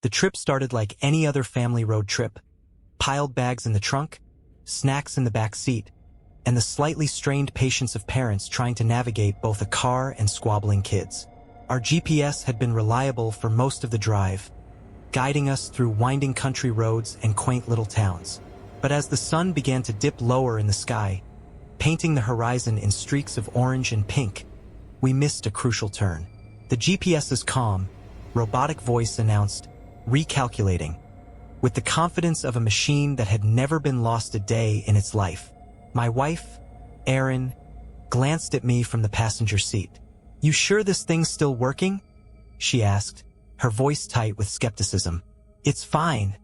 The trip started like any other family road trip. Piled bags in the trunk, snacks in the back seat, and the slightly strained patience of parents trying to navigate both a car and squabbling kids. Our GPS had been reliable for most of the drive, guiding us through winding country roads and quaint little towns. But as the sun began to dip lower in the sky, painting the horizon in streaks of orange and pink, we missed a crucial turn. The GPS's calm, robotic voice announced, "Recalculating," with the confidence of a machine that had never been lost a day in its life. My wife, Erin, glanced at me from the passenger seat. "You sure this thing's still working?" she asked, her voice tight with skepticism. "It's fine,"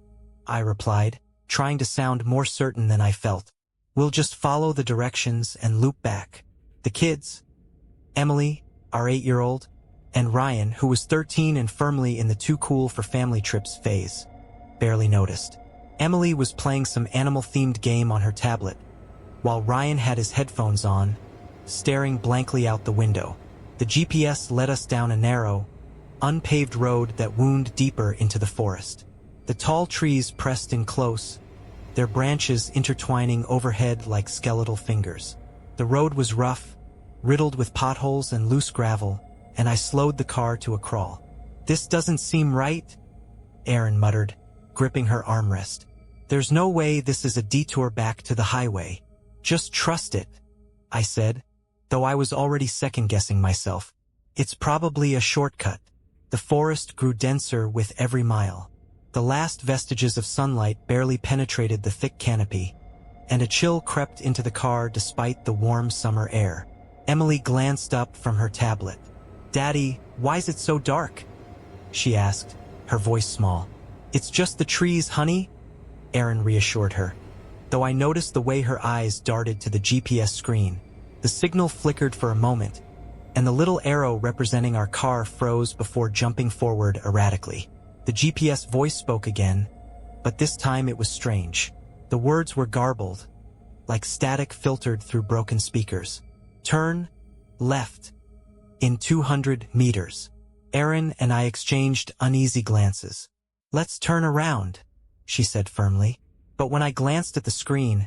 I replied, trying to sound more certain than I felt. "We'll just follow the directions and loop back." The kids, Emily, our 8-year-old, and Ryan, who was 13 and firmly in the too cool for family trips phase, barely noticed. Emily was playing some animal-themed game on her tablet, while Ryan had his headphones on, staring blankly out the window. The GPS led us down a narrow, unpaved road that wound deeper into the forest. The tall trees pressed in close, their branches intertwining overhead like skeletal fingers. The road was rough, riddled with potholes and loose gravel, and I slowed the car to a crawl. "This doesn't seem right," Erin muttered, gripping her armrest. "There's no way this is a detour back to the highway." "Just trust it," I said, though I was already second-guessing myself. "It's probably a shortcut." The forest grew denser with every mile. The last vestiges of sunlight barely penetrated the thick canopy, and a chill crept into the car despite the warm summer air. Emily glanced up from her tablet. "Daddy, why's it so dark?" she asked, her voice small. "It's just the trees, honey," Erin reassured her, though I noticed the way her eyes darted to the GPS screen. The signal flickered for a moment, and the little arrow representing our car froze before jumping forward erratically. The GPS voice spoke again, but this time it was strange. The words were garbled, like static filtered through broken speakers. "Turn left in 200 meters." Erin and I exchanged uneasy glances. "Let's turn around," she said firmly. But when I glanced at the screen,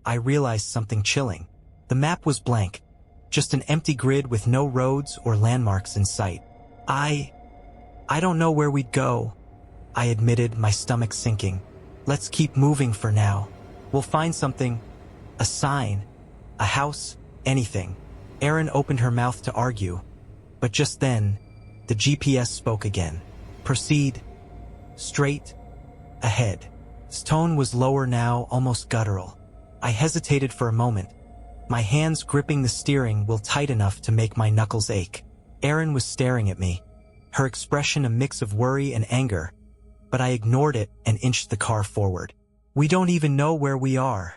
I realized something chilling. The map was blank, just an empty grid with no roads or landmarks in sight. I don't know where we'd go," I admitted, my stomach sinking. "Let's keep moving for now. We'll find something, a sign, a house, anything." Erin opened her mouth to argue, but just then, the GPS spoke again. "Proceed. Straight. Ahead." Its tone was lower now, almost guttural. I hesitated for a moment, my hands gripping the steering wheel tight enough to make my knuckles ache. Erin was staring at me, her expression a mix of worry and anger, but I ignored it and inched the car forward. "We don't even know where we are,"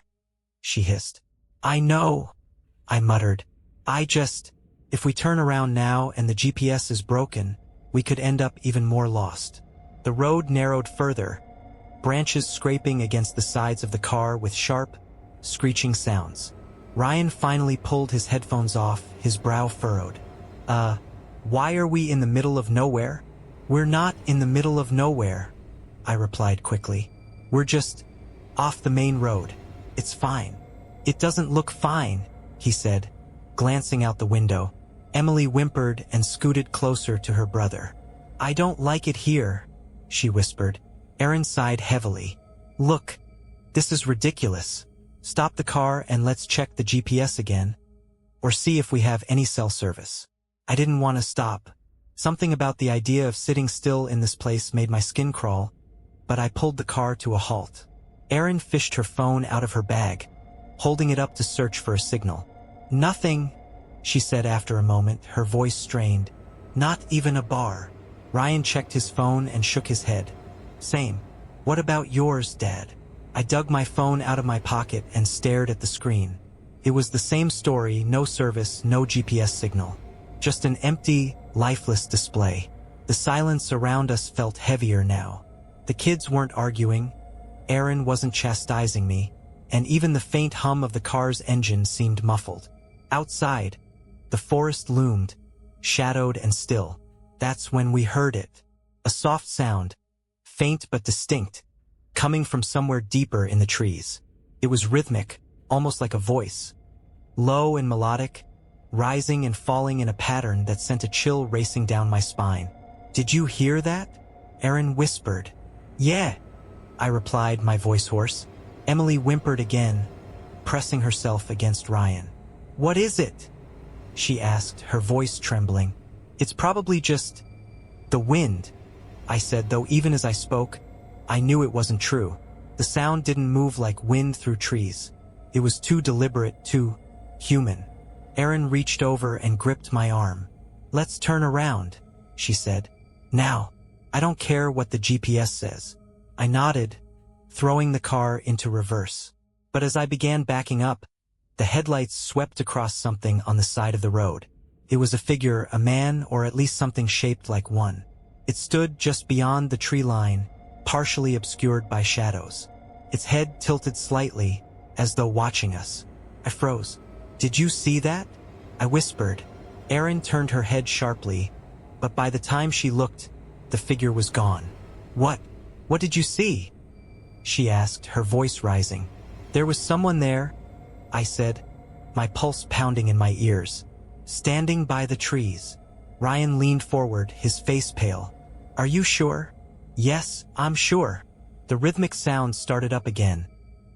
she hissed. "I know," I muttered. If we turn around now and the GPS is broken, we could end up even more lost." The road narrowed further, branches scraping against the sides of the car with sharp, screeching sounds. Ryan finally pulled his headphones off, his brow furrowed. Why are we in the middle of nowhere?" "We're not in the middle of nowhere," I replied quickly. "We're just off the main road. It's fine." "It doesn't look fine," he said, glancing out the window. Emily whimpered and scooted closer to her brother. "I don't like it here," she whispered. Erin sighed heavily. "Look, this is ridiculous. Stop the car and let's check the GPS again, or see if we have any cell service." I didn't want to stop. Something about the idea of sitting still in this place made my skin crawl, but I pulled the car to a halt. Erin fished her phone out of her bag, holding it up to search for a signal. "Nothing," she said after a moment, her voice strained. "Not even a bar." Ryan checked his phone and shook his head. "Same. What about yours, Dad?" I dug my phone out of my pocket and stared at the screen. It was the same story, no service, no GPS signal. Just an empty, lifeless display. The silence around us felt heavier now. The kids weren't arguing, Erin wasn't chastising me, and even the faint hum of the car's engine seemed muffled. Outside, the forest loomed, shadowed and still. That's when we heard it. A soft sound, faint but distinct, coming from somewhere deeper in the trees. It was rhythmic, almost like a voice. Low and melodic, rising and falling in a pattern that sent a chill racing down my spine. "Did you hear that?" Erin whispered. "Yeah," I replied, my voice hoarse. Emily whimpered again, pressing herself against Ryan. "What is it?" she asked, her voice trembling. "It's probably just the wind," I said, though even as I spoke, I knew it wasn't true. The sound didn't move like wind through trees. It was too deliberate, too human. Erin reached over and gripped my arm. "Let's turn around," she said. "Now. I don't care what the GPS says." I nodded, throwing the car into reverse. But as I began backing up, the headlights swept across something on the side of the road. It was a figure, a man, or at least something shaped like one. It stood just beyond the tree line, partially obscured by shadows. Its head tilted slightly, as though watching us. I froze. "Did you see that?" I whispered. Erin turned her head sharply, but by the time she looked, the figure was gone. What did you see?" she asked, her voice rising. "There was someone there," I said, my pulse pounding in my ears. "Standing by the trees." Ryan leaned forward, his face pale. "Are you sure?" "Yes, I'm sure." The rhythmic sound started up again,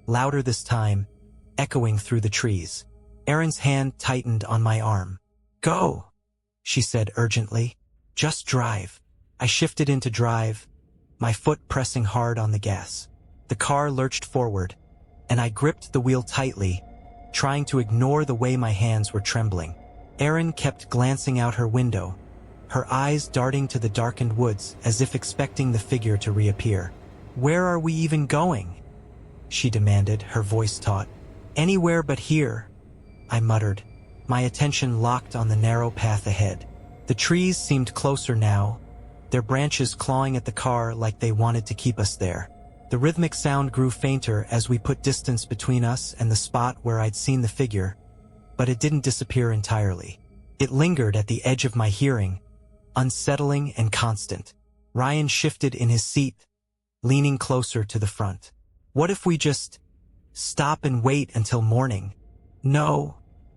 louder this time, echoing through the trees. Erin's hand tightened on my arm. "Go," she said urgently. "Just drive." I shifted into drive, my foot pressing hard on the gas. The car lurched forward, and I gripped the wheel tightly, trying to ignore the way my hands were trembling. Erin kept glancing out her window, her eyes darting to the darkened woods as if expecting the figure to reappear. "Where are we even going?" she demanded, her voice taut. "Anywhere but here," I muttered, my attention locked on the narrow path ahead. The trees seemed closer now, their branches clawing at the car like they wanted to keep us there. The rhythmic sound grew fainter as we put distance between us and the spot where I'd seen the figure, but it didn't disappear entirely. It lingered at the edge of my hearing, unsettling and constant. Ryan shifted in his seat, leaning closer to the front. "What if we just stop and wait until morning?" "No,"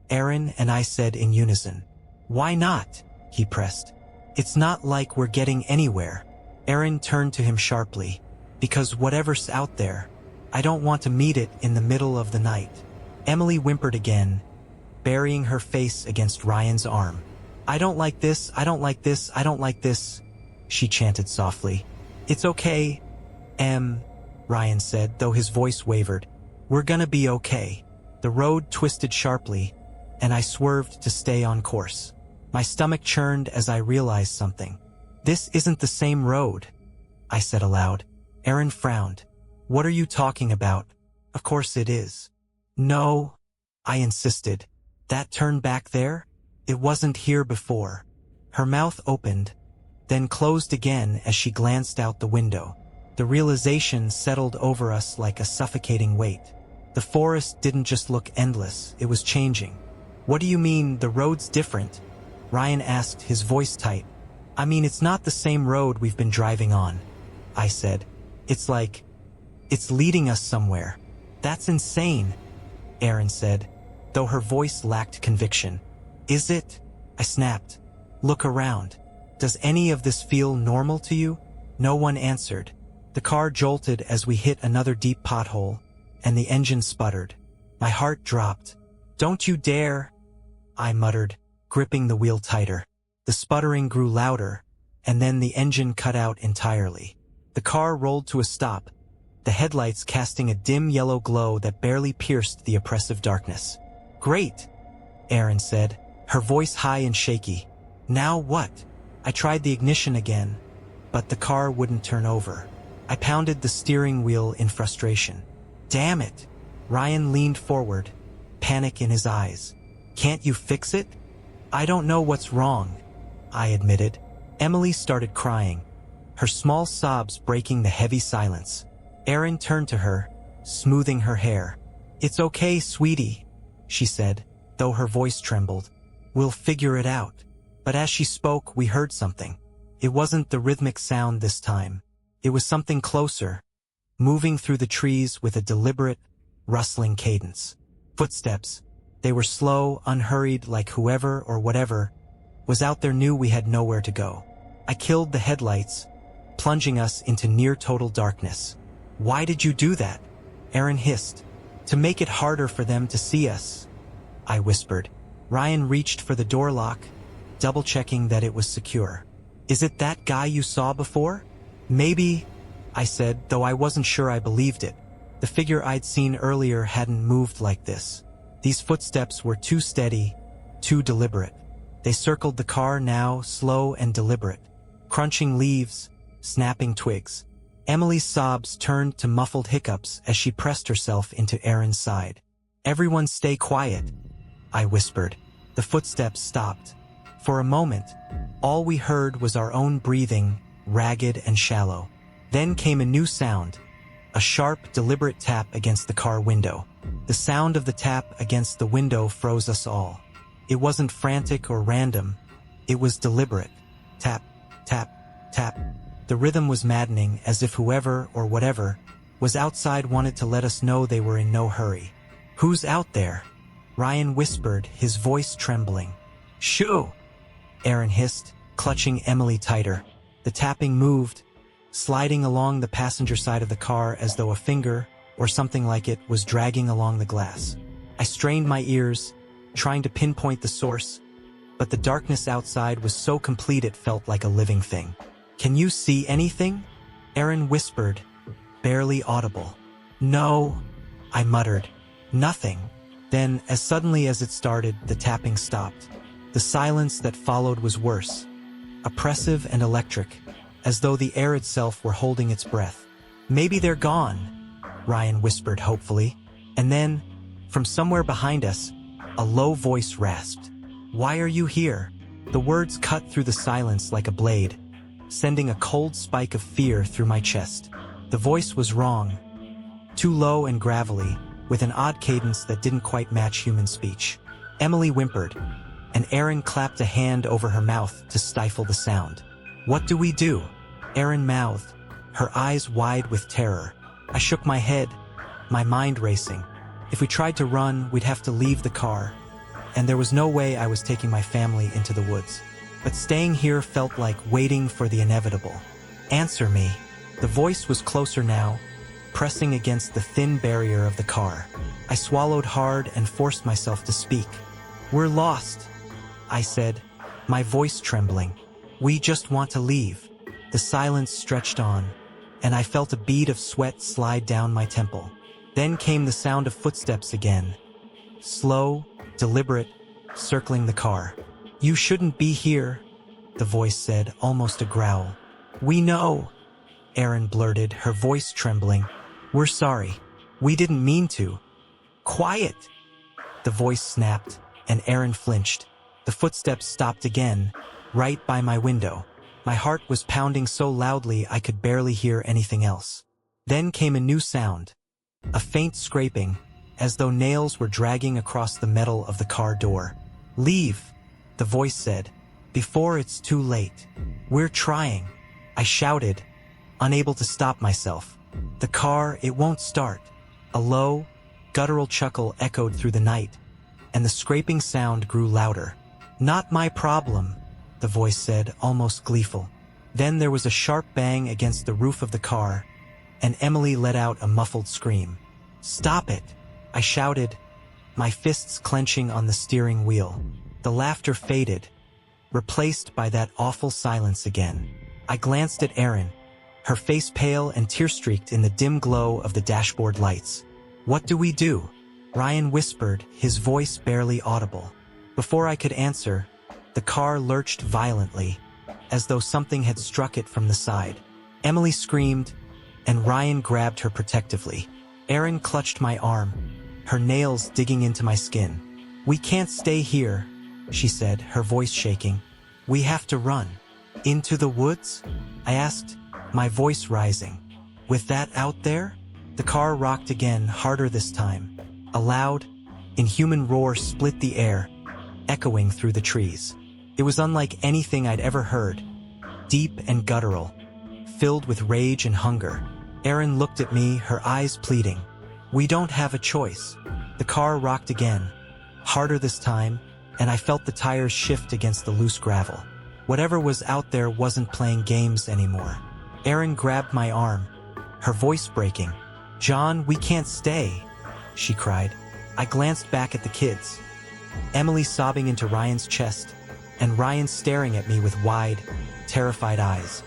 Erin and I said in unison. "Why not?" he pressed. "It's not like we're getting anywhere." Erin turned to him sharply. "Because whatever's out there, I don't want to meet it in the middle of the night." Emily whimpered again, burying her face against Ryan's arm. "I don't like this, I don't like this, I don't like this," she chanted softly. "It's okay, Ryan said, though his voice wavered. "We're gonna be okay." The road twisted sharply, and I swerved to stay on course. My stomach churned as I realized something. "This isn't the same road," I said aloud. Erin frowned. "What are you talking about?" "Of course it is." "No," I insisted. "That turn back there? It wasn't here before." Her mouth opened, then closed again as she glanced out the window. The realization settled over us like a suffocating weight. The forest didn't just look endless, it was changing. "What do you mean, the road's different?" Ryan asked, his voice tight. "I mean, it's not the same road we've been driving on," I said. "It's like, it's leading us somewhere." "That's insane," Erin said, though her voice lacked conviction. "Is it?" I snapped. "Look around. Does any of this feel normal to you?" No one answered. The car jolted as we hit another deep pothole, and the engine sputtered. My heart dropped. "Don't you dare," I muttered, gripping the wheel tighter. The sputtering grew louder, and then the engine cut out entirely. The car rolled to a stop, the headlights casting a dim yellow glow that barely pierced the oppressive darkness. "Great," Erin said, her voice high and shaky. "Now what?" I tried the ignition again, but the car wouldn't turn over. I pounded the steering wheel in frustration. "Damn it!" Ryan leaned forward, panic in his eyes. "Can't you fix it?" "I don't know what's wrong," I admitted. Emily started crying, her small sobs breaking the heavy silence. Erin turned to her, smoothing her hair. "It's okay, sweetie," she said, though her voice trembled. "We'll figure it out." But as she spoke, we heard something. It wasn't the rhythmic sound this time. It was something closer, moving through the trees with a deliberate, rustling cadence. Footsteps. They were slow, unhurried, like whoever or whatever was out there knew we had nowhere to go. I killed the headlights, plunging us into near-total darkness. "Why did you do that?" Aaron hissed. "To make it harder for them to see us," I whispered. Ryan reached for the door lock, double-checking that it was secure. "Is it that guy you saw before?" "Maybe," I said, though I wasn't sure I believed it. The figure I'd seen earlier hadn't moved like this. These footsteps were too steady, too deliberate. They circled the car now, slow and deliberate, crunching leaves, snapping twigs. Emily's sobs turned to muffled hiccups as she pressed herself into Aaron's side. "Everyone stay quiet," I whispered. The footsteps stopped. For a moment, all we heard was our own breathing, ragged and shallow. Then came a new sound, a sharp, deliberate tap against the car window. The sound of the tap against the window froze us all. It wasn't frantic or random. It was deliberate. Tap, tap, tap. The rhythm was maddening, as if whoever or whatever was outside wanted to let us know they were in no hurry. "Who's out there?" Ryan whispered, his voice trembling. "Shoo!" Aaron hissed, clutching Emily tighter. The tapping moved, sliding along the passenger side of the car as though a finger, or something like it, was dragging along the glass. I strained my ears, trying to pinpoint the source, but the darkness outside was so complete it felt like a living thing. "Can you see anything?" Aaron whispered, barely audible. "No," I muttered. "Nothing." Then, as suddenly as it started, the tapping stopped. The silence that followed was worse, oppressive and electric, as though the air itself were holding its breath. "Maybe they're gone," Ryan whispered hopefully. And then, from somewhere behind us, a low voice rasped. "Why are you here?" The words cut through the silence like a blade, sending a cold spike of fear through my chest. The voice was wrong, too low and gravelly, with an odd cadence that didn't quite match human speech. Emily whimpered, and Aaron clapped a hand over her mouth to stifle the sound. "What do we do?" Aaron mouthed, her eyes wide with terror. I shook my head, my mind racing. If we tried to run, we'd have to leave the car, and there was no way I was taking my family into the woods. But staying here felt like waiting for the inevitable. "Answer me." The voice was closer now, pressing against the thin barrier of the car. I swallowed hard and forced myself to speak. "We're lost," I said, my voice trembling. "We just want to leave." The silence stretched on, and I felt a bead of sweat slide down my temple. Then came the sound of footsteps again, slow, deliberate, circling the car. "You shouldn't be here," the voice said, almost a growl. "We know," Aaron blurted, her voice trembling. "We're sorry. We didn't mean to." "Quiet!" The voice snapped, and Aaron flinched. The footsteps stopped again, right by my window. My heart was pounding so loudly I could barely hear anything else. Then came a new sound, a faint scraping, as though nails were dragging across the metal of the car door. "Leave," the voice said, "before it's too late." "We're trying," I shouted, unable to stop myself. "The car, it won't start." A low, guttural chuckle echoed through the night, and the scraping sound grew louder. "Not my problem," the voice said, almost gleeful. Then there was a sharp bang against the roof of the car, and Emily let out a muffled scream. "Stop it," I shouted, my fists clenching on the steering wheel. The laughter faded, replaced by that awful silence again. I glanced at Erin, her face pale and tear-streaked in the dim glow of the dashboard lights. "What do we do?" Ryan whispered, his voice barely audible. Before I could answer, the car lurched violently, as though something had struck it from the side. Emily screamed, and Ryan grabbed her protectively. Erin clutched my arm, her nails digging into my skin. "We can't stay here," she said, her voice shaking. "We have to run." "Into the woods?" I asked, my voice rising. "With that out there?" The car rocked again, harder this time. A loud, inhuman roar split the air, echoing through the trees. It was unlike anything I'd ever heard, deep and guttural, filled with rage and hunger. Erin looked at me, her eyes pleading. We don't have a choice. The car rocked again, harder this time, and I felt the tires shift against the loose gravel. Whatever was out there wasn't playing games anymore. Erin grabbed my arm, her voice breaking. John, we can't stay, she cried. I glanced back at the kids. Emily sobbing into Ryan's chest, and Ryan staring at me with wide, terrified eyes.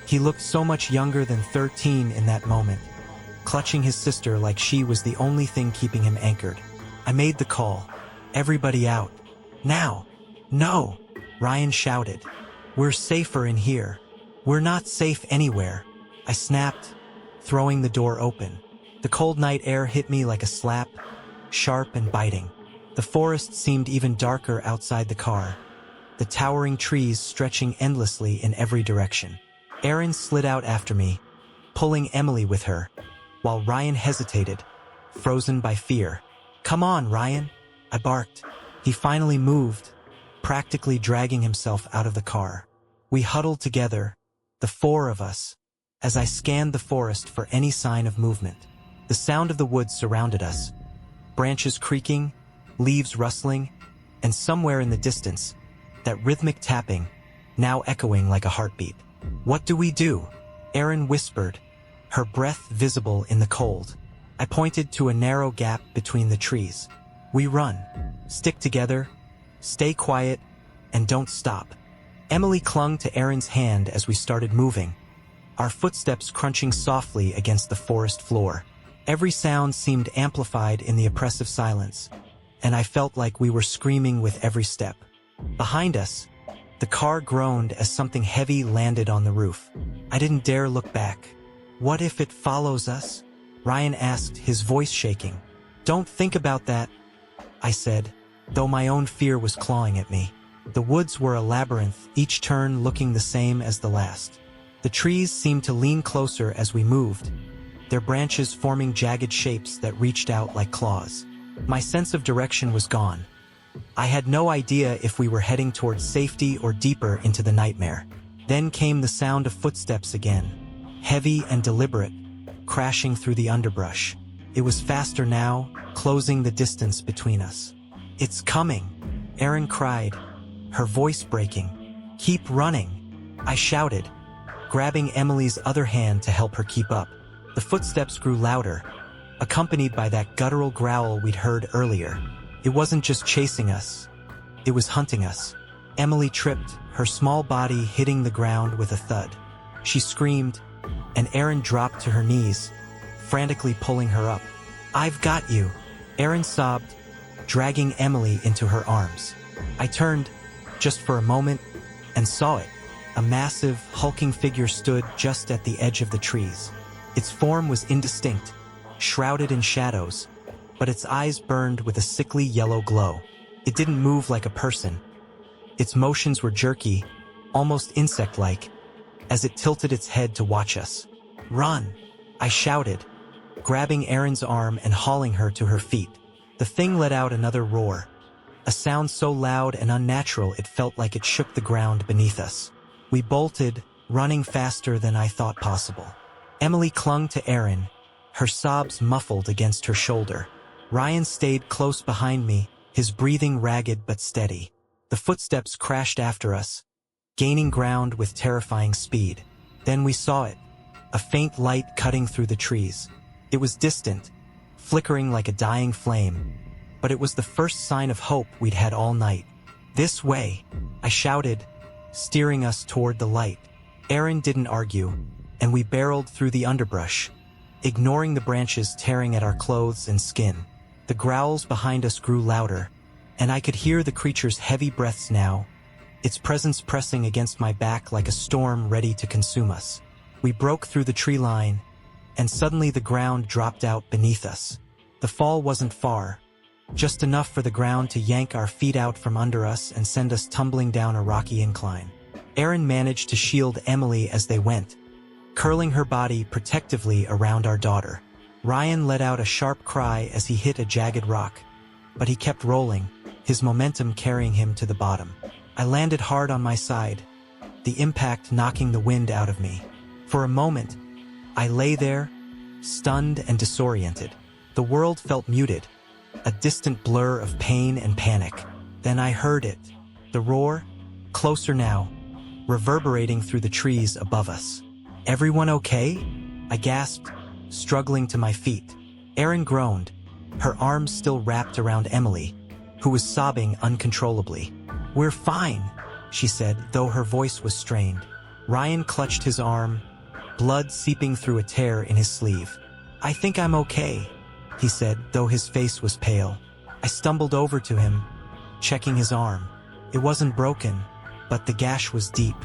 He looked so much younger than 13 in that moment, clutching his sister like she was the only thing keeping him anchored. I made the call. Everybody out. Now. No, Ryan shouted. We're safer in here. We're not safe anywhere. I snapped, throwing the door open. The cold night air hit me like a slap, sharp and biting. The forest seemed even darker outside the car, the towering trees stretching endlessly in every direction. Erin slid out after me, pulling Emily with her, while Ryan hesitated, frozen by fear. Come on, Ryan, I barked. He finally moved, practically dragging himself out of the car. We huddled together, the four of us, as I scanned the forest for any sign of movement. The sound of the woods surrounded us, branches creaking, leaves rustling, and somewhere in the distance, that rhythmic tapping, now echoing like a heartbeat. What do we do? Erin whispered, her breath visible in the cold. I pointed to a narrow gap between the trees. We run. Stick together, stay quiet, and don't stop. Emily clung to Erin's hand as we started moving, our footsteps crunching softly against the forest floor. Every sound seemed amplified in the oppressive silence, and I felt like we were screaming with every step. Behind us, the car groaned as something heavy landed on the roof. I didn't dare look back. What if it follows us? Ryan asked, his voice shaking. Don't think about that, I said, though my own fear was clawing at me. The woods were a labyrinth, each turn looking the same as the last. The trees seemed to lean closer as we moved, their branches forming jagged shapes that reached out like claws. My sense of direction was gone. I had no idea if we were heading towards safety or deeper into the nightmare. Then came the sound of footsteps again, heavy and deliberate, crashing through the underbrush. It was faster now, closing the distance between us. It's coming, Erin cried, her voice breaking. Keep running, I shouted, grabbing Emily's other hand to help her keep up. The footsteps grew louder, accompanied by that guttural growl we'd heard earlier. It wasn't just chasing us, it was hunting us. Emily tripped, her small body hitting the ground with a thud. She screamed, and Erin dropped to her knees, frantically pulling her up. I've got you, Erin sobbed, dragging Emily into her arms. I turned, just for a moment, and saw it. A massive, hulking figure stood just at the edge of the trees. Its form was indistinct, shrouded in shadows, but its eyes burned with a sickly yellow glow. It didn't move like a person. Its motions were jerky, almost insect-like, as it tilted its head to watch us. Run, I shouted, grabbing Erin's arm and hauling her to her feet. The thing let out another roar, a sound so loud and unnatural it felt like it shook the ground beneath us. We bolted, running faster than I thought possible. Emily clung to Erin, her sobs muffled against her shoulder. Ryan stayed close behind me, his breathing ragged but steady. The footsteps crashed after us, gaining ground with terrifying speed. Then we saw it, a faint light cutting through the trees. It was distant, flickering like a dying flame, but it was the first sign of hope we'd had all night. This way, I shouted, steering us toward the light. Erin didn't argue, and we barreled through the underbrush, ignoring the branches tearing at our clothes and skin. The growls behind us grew louder, and I could hear the creature's heavy breaths now, its presence pressing against my back like a storm ready to consume us. We broke through the tree line, and suddenly the ground dropped out beneath us. The fall wasn't far, just enough for the ground to yank our feet out from under us and send us tumbling down a rocky incline. Erin managed to shield Emily as they went, curling her body protectively around our daughter. Ryan let out a sharp cry as he hit a jagged rock, but he kept rolling, his momentum carrying him to the bottom. I landed hard on my side, the impact knocking the wind out of me. For a moment, I lay there, stunned and disoriented. The world felt muted, a distant blur of pain and panic. Then I heard it, the roar, closer now, reverberating through the trees above us. "Everyone okay?" I gasped, struggling to my feet. Erin groaned, her arms still wrapped around Emily, who was sobbing uncontrollably. "We're fine," she said, though her voice was strained. Ryan clutched his arm, blood seeping through a tear in his sleeve. "I think I'm okay," he said, though his face was pale. I stumbled over to him, checking his arm. It wasn't broken, but the gash was deep.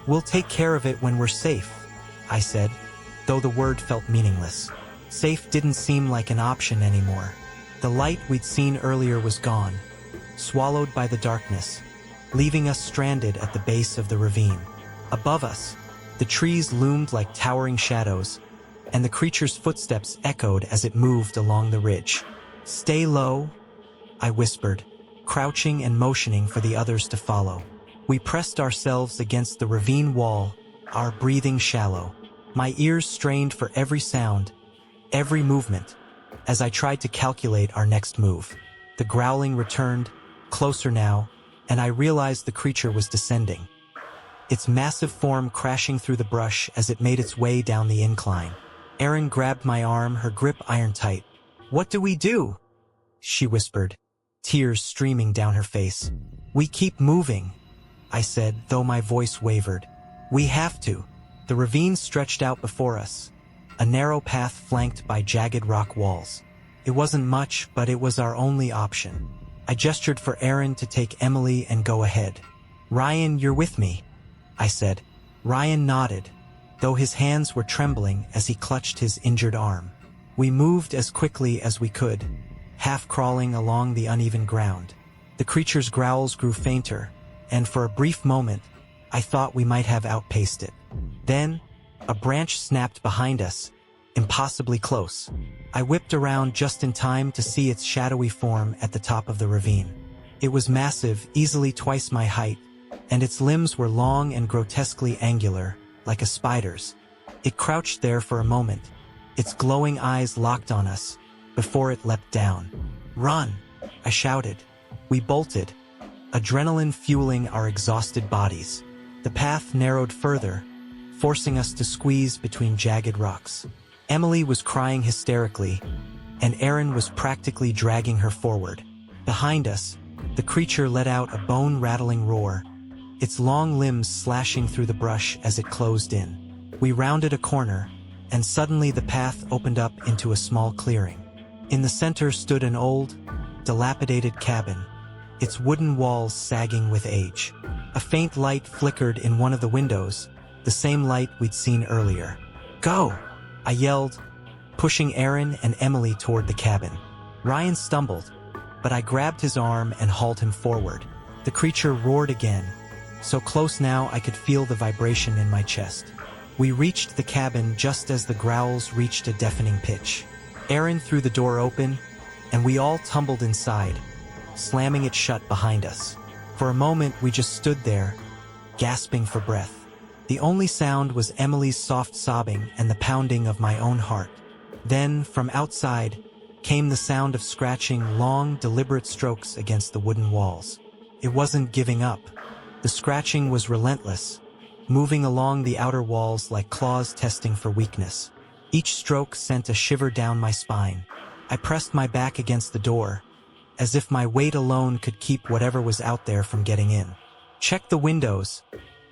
"We'll take care of it when we're safe," I said, though the word felt meaningless. Safe didn't seem like an option anymore. The light we'd seen earlier was gone, swallowed by the darkness, leaving us stranded at the base of the ravine. Above us, the trees loomed like towering shadows, and the creature's footsteps echoed as it moved along the ridge. "Stay low," I whispered, crouching and motioning for the others to follow. We pressed ourselves against the ravine wall, our breathing shallow. My ears strained for every sound, every movement, as I tried to calculate our next move. The growling returned, closer now, and I realized the creature was descending, its massive form crashing through the brush as it made its way down the incline. Erin grabbed my arm, her grip iron-tight. "What do we do?" she whispered, tears streaming down her face. "We keep moving," I said, though my voice wavered. "We have to." The ravine stretched out before us, a narrow path flanked by jagged rock walls. It wasn't much, but it was our only option. I gestured for Erin to take Emily and go ahead. "Ryan, you're with me," I said. Ryan nodded, though his hands were trembling as he clutched his injured arm. We moved as quickly as we could, half crawling along the uneven ground. The creature's growls grew fainter, and for a brief moment, I thought we might have outpaced it. Then, a branch snapped behind us, impossibly close. I whipped around just in time to see its shadowy form at the top of the ravine. It was massive, easily twice my height, and its limbs were long and grotesquely angular, like a spider's. It crouched there for a moment, its glowing eyes locked on us, before it leapt down. "Run!" I shouted. We bolted, adrenaline fueling our exhausted bodies. The path narrowed further, forcing us to squeeze between jagged rocks. Emily was crying hysterically, and Erin was practically dragging her forward. Behind us, the creature let out a bone-rattling roar, its long limbs slashing through the brush as it closed in. We rounded a corner, and suddenly the path opened up into a small clearing. In the center stood an old, dilapidated cabin, its wooden walls sagging with age. A faint light flickered in one of the windows, the same light we'd seen earlier. "Go!" I yelled, pushing Erin and Emily toward the cabin. Ryan stumbled, but I grabbed his arm and hauled him forward. The creature roared again, so close now I could feel the vibration in my chest. We reached the cabin just as the growls reached a deafening pitch. Erin threw the door open, and we all tumbled inside, slamming it shut behind us. For a moment we just stood there, gasping for breath. The only sound was Emily's soft sobbing and the pounding of my own heart. Then, from outside, came the sound of scratching long, deliberate strokes against the wooden walls. It wasn't giving up. The scratching was relentless, moving along the outer walls like claws testing for weakness. Each stroke sent a shiver down my spine. I pressed my back against the door, as if my weight alone could keep whatever was out there from getting in. "Check the windows,"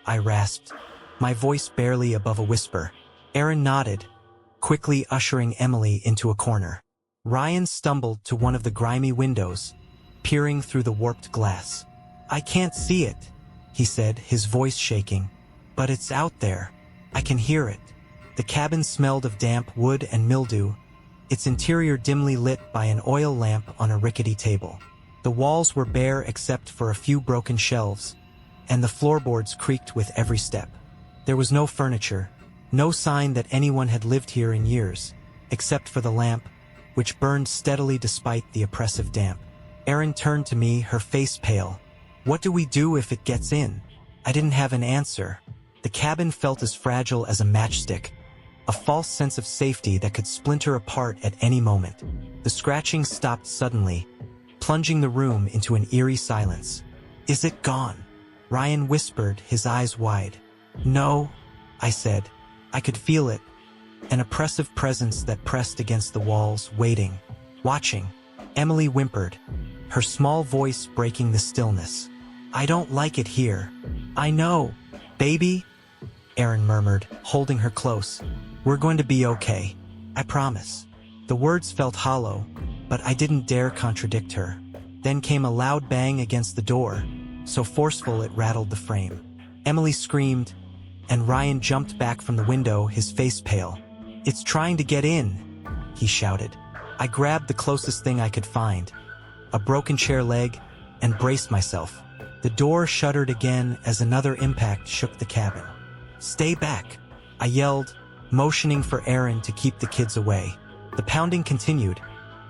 I rasped, my voice barely above a whisper. Erin nodded, quickly ushering Emily into a corner. Ryan stumbled to one of the grimy windows, peering through the warped glass. "I can't see it," he said, his voice shaking. "But it's out there. I can hear it." The cabin smelled of damp wood and mildew, its interior dimly lit by an oil lamp on a rickety table. The walls were bare except for a few broken shelves, and the floorboards creaked with every step. There was no furniture, no sign that anyone had lived here in years, except for the lamp, which burned steadily despite the oppressive damp. Erin turned to me, her face pale. "What do we do if it gets in?" I didn't have an answer. The cabin felt as fragile as a matchstick, a false sense of safety that could splinter apart at any moment. The scratching stopped suddenly, plunging the room into an eerie silence. "Is it gone?" Ryan whispered, his eyes wide. "No," I said. I could feel it, an oppressive presence that pressed against the walls, waiting, watching. Emily whimpered, her small voice breaking the stillness. "I don't like it here." "I know, baby," Erin murmured, holding her close. "We're going to be okay. I promise." The words felt hollow, but I didn't dare contradict her. Then came a loud bang against the door, so forceful it rattled the frame. Emily screamed, and Ryan jumped back from the window, his face pale. "It's trying to get in," he shouted. I grabbed the closest thing I could find, a broken chair leg, and braced myself. The door shuddered again as another impact shook the cabin. "Stay back," I yelled, motioning for Erin to keep the kids away. The pounding continued,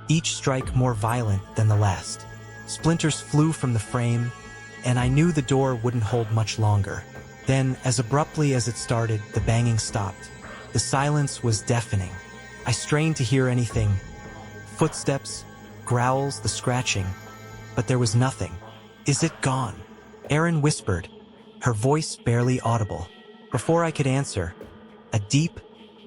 each strike more violent than the last. Splinters flew from the frame, and I knew the door wouldn't hold much longer. Then, as abruptly as it started, the banging stopped. The silence was deafening. I strained to hear anything. Footsteps, growls, the scratching. But there was nothing. "Is it gone?" Erin whispered, her voice barely audible. Before I could answer, a deep,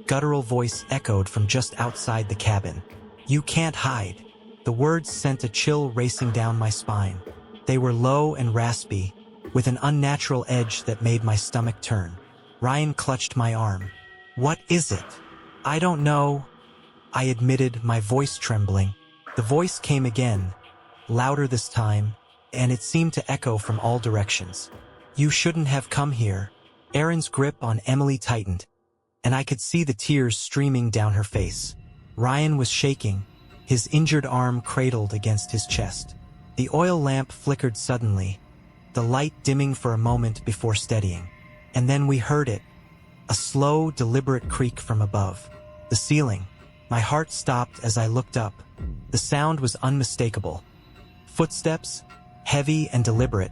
guttural voice echoed from just outside the cabin. "You can't hide." The words sent a chill racing down my spine. They were low and raspy, with an unnatural edge that made my stomach turn. Ryan clutched my arm. "What is it?" "I don't know," I admitted, my voice trembling. The voice came again, louder this time, and it seemed to echo from all directions. "You shouldn't have come here." Erin's grip on Emily tightened, and I could see the tears streaming down her face. Ryan was shaking, his injured arm cradled against his chest. The oil lamp flickered suddenly, the light dimming for a moment before steadying. And then we heard it, a slow, deliberate creak from above. The ceiling. My heart stopped as I looked up. The sound was unmistakable. Footsteps, heavy and deliberate,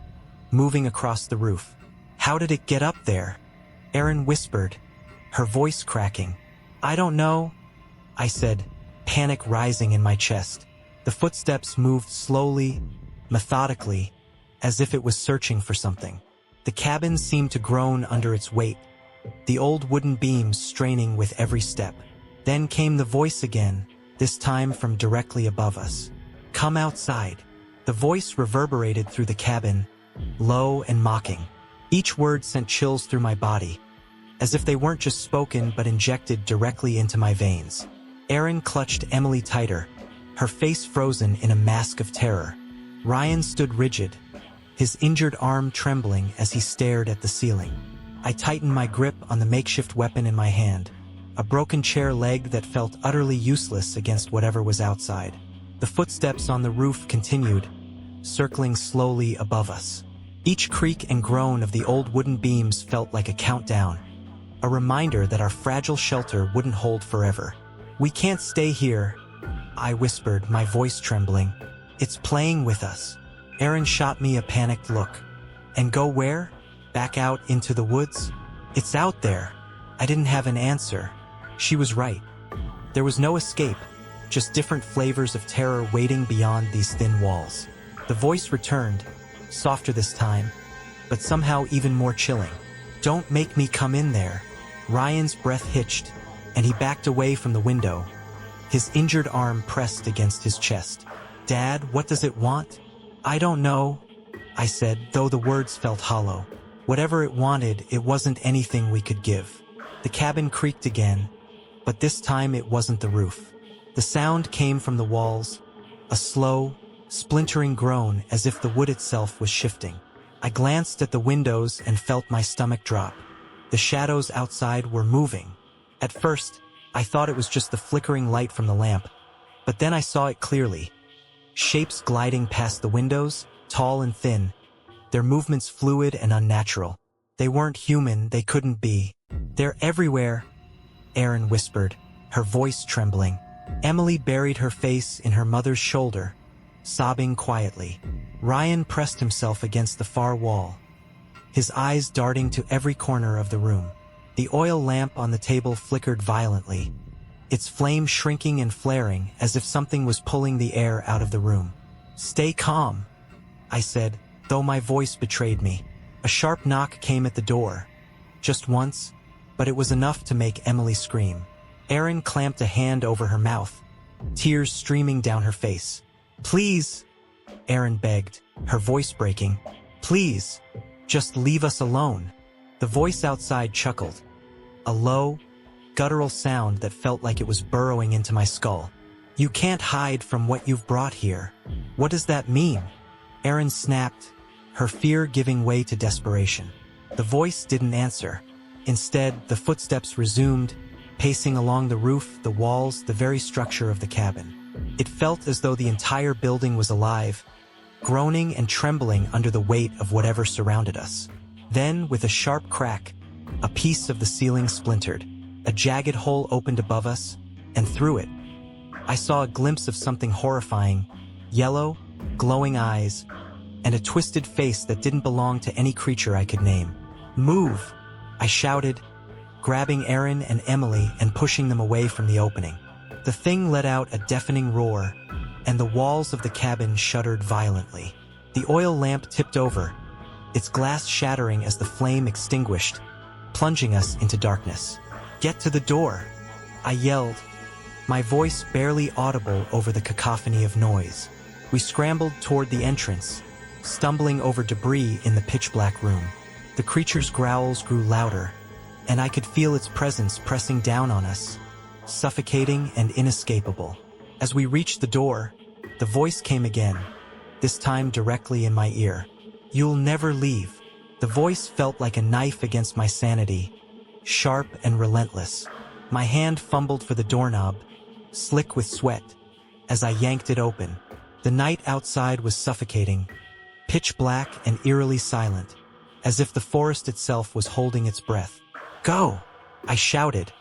moving across the roof. "How did it get up there?" Erin whispered, her voice cracking. "I don't know," I said, panic rising in my chest. The footsteps moved slowly, methodically, as if it was searching for something. The cabin seemed to groan under its weight, the old wooden beams straining with every step. Then came the voice again, this time from directly above us. "Come outside." The voice reverberated through the cabin, low and mocking. Each word sent chills through my body, as if they weren't just spoken but injected directly into my veins. Erin clutched Emily tighter, her face frozen in a mask of terror. Ryan stood rigid, his injured arm trembling as he stared at the ceiling. I tightened my grip on the makeshift weapon in my hand, a broken chair leg that felt utterly useless against whatever was outside. The footsteps on the roof continued, circling slowly above us. Each creak and groan of the old wooden beams felt like a countdown, a reminder that our fragile shelter wouldn't hold forever. "We can't stay here," I whispered, my voice trembling. "It's playing with us." Erin shot me a panicked look. "And go where? Back out into the woods?" "It's out there." I didn't have an answer. She was right. There was no escape, just different flavors of terror waiting beyond these thin walls. The voice returned, softer this time, but somehow even more chilling. "Don't make me come in there." Ryan's breath hitched, and he backed away from the window, his injured arm pressed against his chest. "Dad, what does it want?" "I don't know," I said, though the words felt hollow. Whatever it wanted, it wasn't anything we could give. The cabin creaked again, but this time it wasn't the roof. The sound came from the walls, a slow, splintering groan as if the wood itself was shifting. I glanced at the windows and felt my stomach drop. The shadows outside were moving. At first, I thought it was just the flickering light from the lamp, but then I saw it clearly. Shapes gliding past the windows, tall and thin, their movements fluid and unnatural. They weren't human, they couldn't be. "They're everywhere," Erin whispered, her voice trembling. Emily buried her face in her mother's shoulder, sobbing quietly. Ryan pressed himself against the far wall, his eyes darting to every corner of the room. The oil lamp on the table flickered violently, its flame shrinking and flaring as if something was pulling the air out of the room. "Stay calm," I said, though my voice betrayed me. A sharp knock came at the door. Just once, but it was enough to make Emily scream. Erin clamped a hand over her mouth, tears streaming down her face. "Please," Erin begged, her voice breaking. "Please, just leave us alone." The voice outside chuckled, a low, guttural sound that felt like it was burrowing into my skull. "You can't hide from what you've brought here." "What does that mean?" Erin snapped, her fear giving way to desperation. The voice didn't answer. Instead, the footsteps resumed, pacing along the roof, the walls, the very structure of the cabin. It felt as though the entire building was alive, groaning and trembling under the weight of whatever surrounded us. Then, with a sharp crack, a piece of the ceiling splintered. A jagged hole opened above us, and through it, I saw a glimpse of something horrifying: yellow, glowing eyes, and a twisted face that didn't belong to any creature I could name. "Move!" I shouted, grabbing Erin and Emily and pushing them away from the opening. The thing let out a deafening roar, and the walls of the cabin shuddered violently. The oil lamp tipped over, its glass shattering as the flame extinguished, plunging us into darkness. "Get to the door!" I yelled, my voice barely audible over the cacophony of noise. We scrambled toward the entrance, stumbling over debris in the pitch-black room. The creature's growls grew louder, and I could feel its presence pressing down on us, suffocating and inescapable. As we reached the door, the voice came again, this time directly in my ear. "You'll never leave." The voice felt like a knife against my sanity, sharp and relentless. My hand fumbled for the doorknob, slick with sweat, as I yanked it open. The night outside was suffocating, pitch black and eerily silent, as if the forest itself was holding its breath. "Go!" I shouted,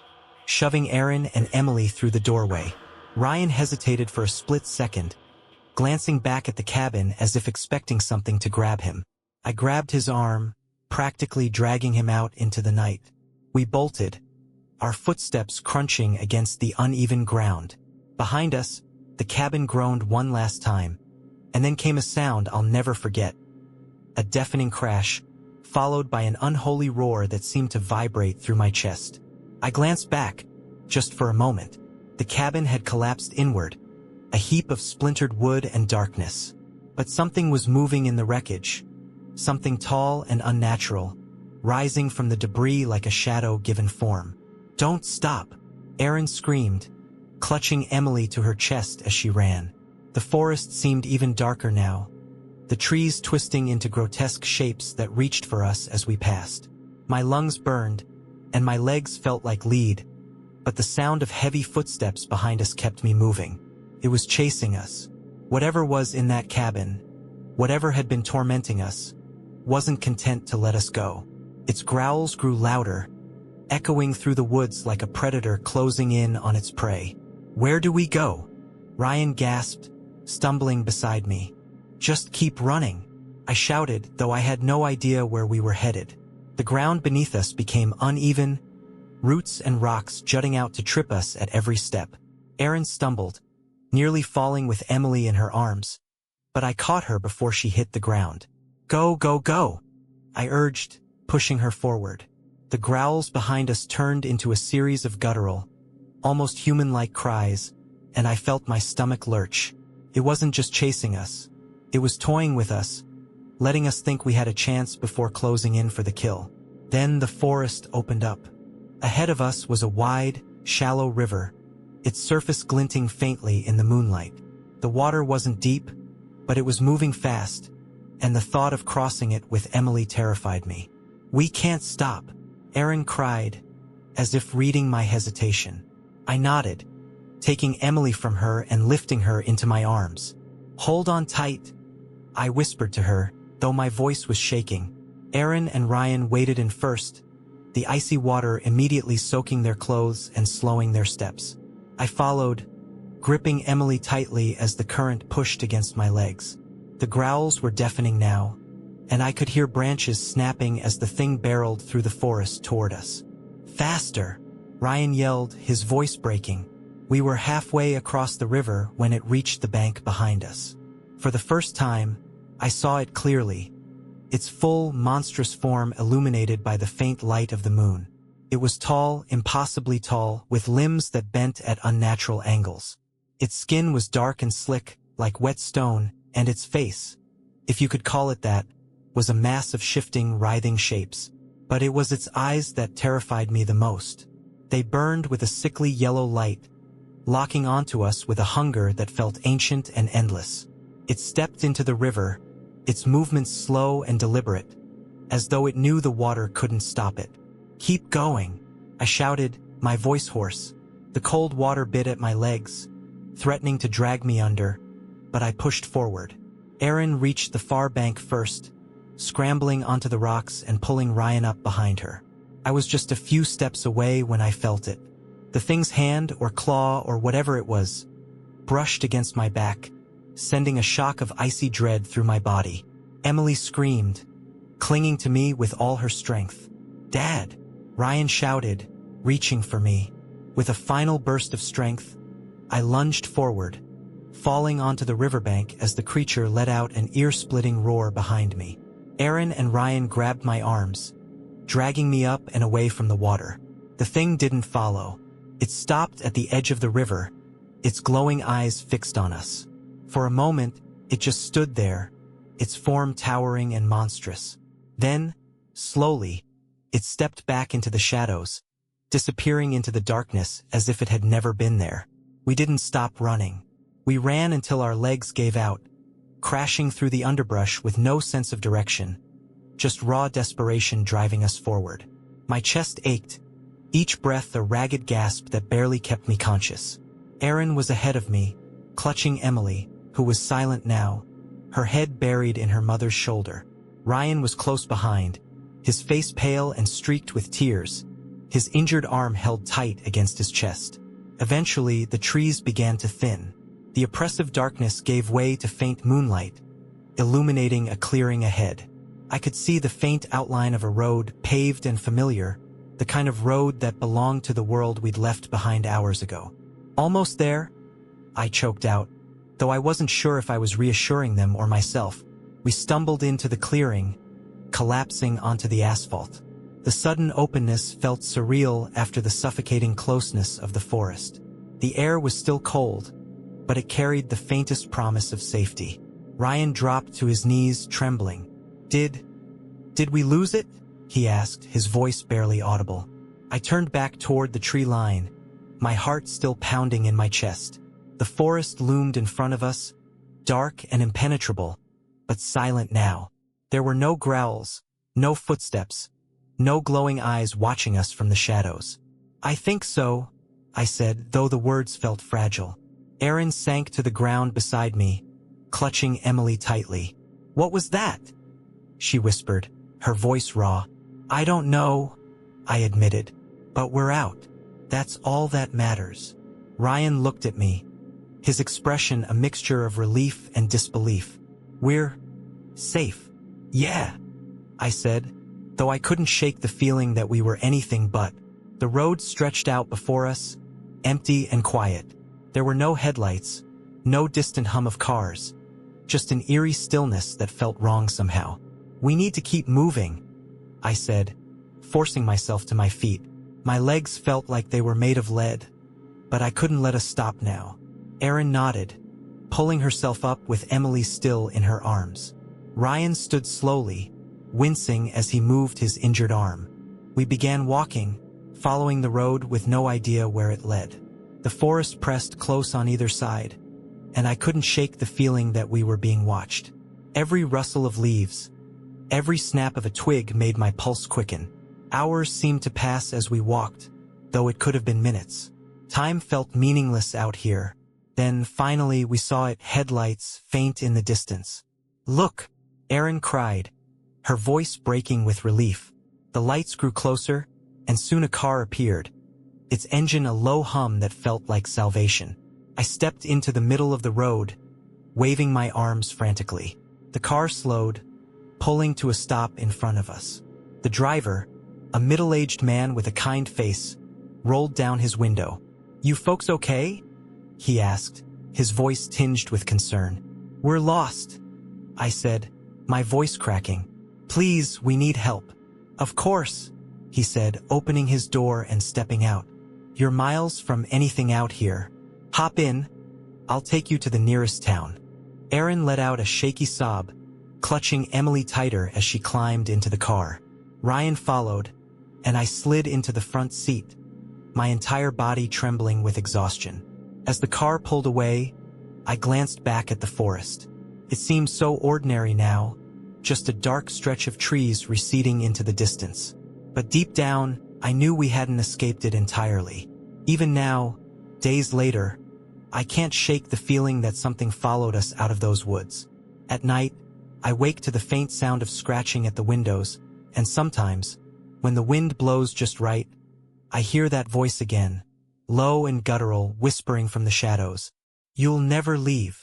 shoving Erin and Emily through the doorway. Ryan hesitated for a split second, glancing back at the cabin as if expecting something to grab him. I grabbed his arm, practically dragging him out into the night. We bolted, our footsteps crunching against the uneven ground. Behind us, the cabin groaned one last time, and then came a sound I'll never forget. A deafening crash, followed by an unholy roar that seemed to vibrate through my chest. I glanced back, just for a moment. The cabin had collapsed inward, a heap of splintered wood and darkness. But something was moving in the wreckage, something tall and unnatural, rising from the debris like a shadow given form. "Don't stop!" Erin screamed, clutching Emily to her chest as she ran. The forest seemed even darker now, the trees twisting into grotesque shapes that reached for us as we passed. My lungs burned, and my legs felt like lead, but the sound of heavy footsteps behind us kept me moving. It was chasing us. Whatever was in that cabin, whatever had been tormenting us, wasn't content to let us go. Its growls grew louder, echoing through the woods like a predator closing in on its prey. "Where do we go?" Ryan gasped, stumbling beside me. "Just keep running," I shouted, though I had no idea where we were headed. The ground beneath us became uneven, roots and rocks jutting out to trip us at every step. Erin stumbled, nearly falling with Emily in her arms, but I caught her before she hit the ground. "Go, go, go!" I urged, pushing her forward. The growls behind us turned into a series of guttural, almost human-like cries, and I felt my stomach lurch. It wasn't just chasing us. It was toying with us, letting us think we had a chance before closing in for the kill. Then the forest opened up. Ahead of us was a wide, shallow river, its surface glinting faintly in the moonlight. The water wasn't deep, but it was moving fast, and the thought of crossing it with Emily terrified me. "We can't stop," Erin cried, as if reading my hesitation. I nodded, taking Emily from her and lifting her into my arms. "Hold on tight," I whispered to her, though my voice was shaking. Erin and Ryan waded in first, the icy water immediately soaking their clothes and slowing their steps. I followed, gripping Emily tightly as the current pushed against my legs. The growls were deafening now, and I could hear branches snapping as the thing barreled through the forest toward us. "Faster!" Ryan yelled, his voice breaking. We were halfway across the river when it reached the bank behind us. For the first time, I saw it clearly, its full, monstrous form illuminated by the faint light of the moon. It was tall, impossibly tall, with limbs that bent at unnatural angles. Its skin was dark and slick, like wet stone, and its face, if you could call it that, was a mass of shifting, writhing shapes. But it was its eyes that terrified me the most. They burned with a sickly yellow light, locking onto us with a hunger that felt ancient and endless. It stepped into the river, its movements slow and deliberate, as though it knew the water couldn't stop it. "Keep going," I shouted, my voice hoarse. The cold water bit at my legs, threatening to drag me under, but I pushed forward. Erin reached the far bank first, scrambling onto the rocks and pulling Ryan up behind her. I was just a few steps away when I felt it. The thing's hand or claw or whatever it was brushed against my back, sending a shock of icy dread through my body. Emily screamed, clinging to me with all her strength. "Dad!" Ryan shouted, reaching for me. With a final burst of strength, I lunged forward, falling onto the riverbank as the creature let out an ear-splitting roar behind me. Erin and Ryan grabbed my arms, dragging me up and away from the water. The thing didn't follow. It stopped at the edge of the river, its glowing eyes fixed on us. For a moment, it just stood there, its form towering and monstrous. Then, slowly, it stepped back into the shadows, disappearing into the darkness as if it had never been there. We didn't stop running. We ran until our legs gave out, crashing through the underbrush with no sense of direction, just raw desperation driving us forward. My chest ached, each breath a ragged gasp that barely kept me conscious. Erin was ahead of me, clutching Emily, who was silent now, her head buried in her mother's shoulder. Ryan was close behind, his face pale and streaked with tears, his injured arm held tight against his chest. Eventually, the trees began to thin. The oppressive darkness gave way to faint moonlight, illuminating a clearing ahead. I could see the faint outline of a road, paved and familiar, the kind of road that belonged to the world we'd left behind hours ago. "Almost there?" I choked out, though I wasn't sure if I was reassuring them or myself. We stumbled into the clearing, collapsing onto the asphalt. The sudden openness felt surreal after the suffocating closeness of the forest. The air was still cold, but it carried the faintest promise of safety. Ryan dropped to his knees, trembling. Did we lose it?" he asked, his voice barely audible. I turned back toward the tree line, my heart still pounding in my chest. The forest loomed in front of us, dark and impenetrable, but silent now. There were no growls, no footsteps, no glowing eyes watching us from the shadows. "I think so," I said, though the words felt fragile. Erin sank to the ground beside me, clutching Emily tightly. "What was that?" she whispered, her voice raw. "I don't know," I admitted, "but we're out. That's all that matters." Ryan looked at me, his expression a mixture of relief and disbelief. "We're safe." "Yeah," I said, though I couldn't shake the feeling that we were anything but. The road stretched out before us, empty and quiet. There were no headlights, no distant hum of cars, just an eerie stillness that felt wrong somehow. "We need to keep moving," I said, forcing myself to my feet. My legs felt like they were made of lead, but I couldn't let us stop now. Erin nodded, pulling herself up with Emily still in her arms. Ryan stood slowly, wincing as he moved his injured arm. We began walking, following the road with no idea where it led. The forest pressed close on either side, and I couldn't shake the feeling that we were being watched. Every rustle of leaves, every snap of a twig made my pulse quicken. Hours seemed to pass as we walked, though it could have been minutes. Time felt meaningless out here. Then, finally, we saw it, headlights faint in the distance. "Look!" Erin cried, her voice breaking with relief. The lights grew closer, and soon a car appeared, its engine a low hum that felt like salvation. I stepped into the middle of the road, waving my arms frantically. The car slowed, pulling to a stop in front of us. The driver, a middle-aged man with a kind face, rolled down his window. "You folks okay?" he asked, his voice tinged with concern. "We're lost," I said, my voice cracking. "Please, we need help." "Of course," he said, opening his door and stepping out. "You're miles from anything out here. Hop in. I'll take you to the nearest town." Erin let out a shaky sob, clutching Emily tighter as she climbed into the car. Ryan followed, and I slid into the front seat, my entire body trembling with exhaustion. As the car pulled away, I glanced back at the forest. It seemed so ordinary now, just a dark stretch of trees receding into the distance. But deep down, I knew we hadn't escaped it entirely. Even now, days later, I can't shake the feeling that something followed us out of those woods. At night, I wake to the faint sound of scratching at the windows, and sometimes, when the wind blows just right, I hear that voice again, low and guttural, whispering from the shadows. "You'll never leave."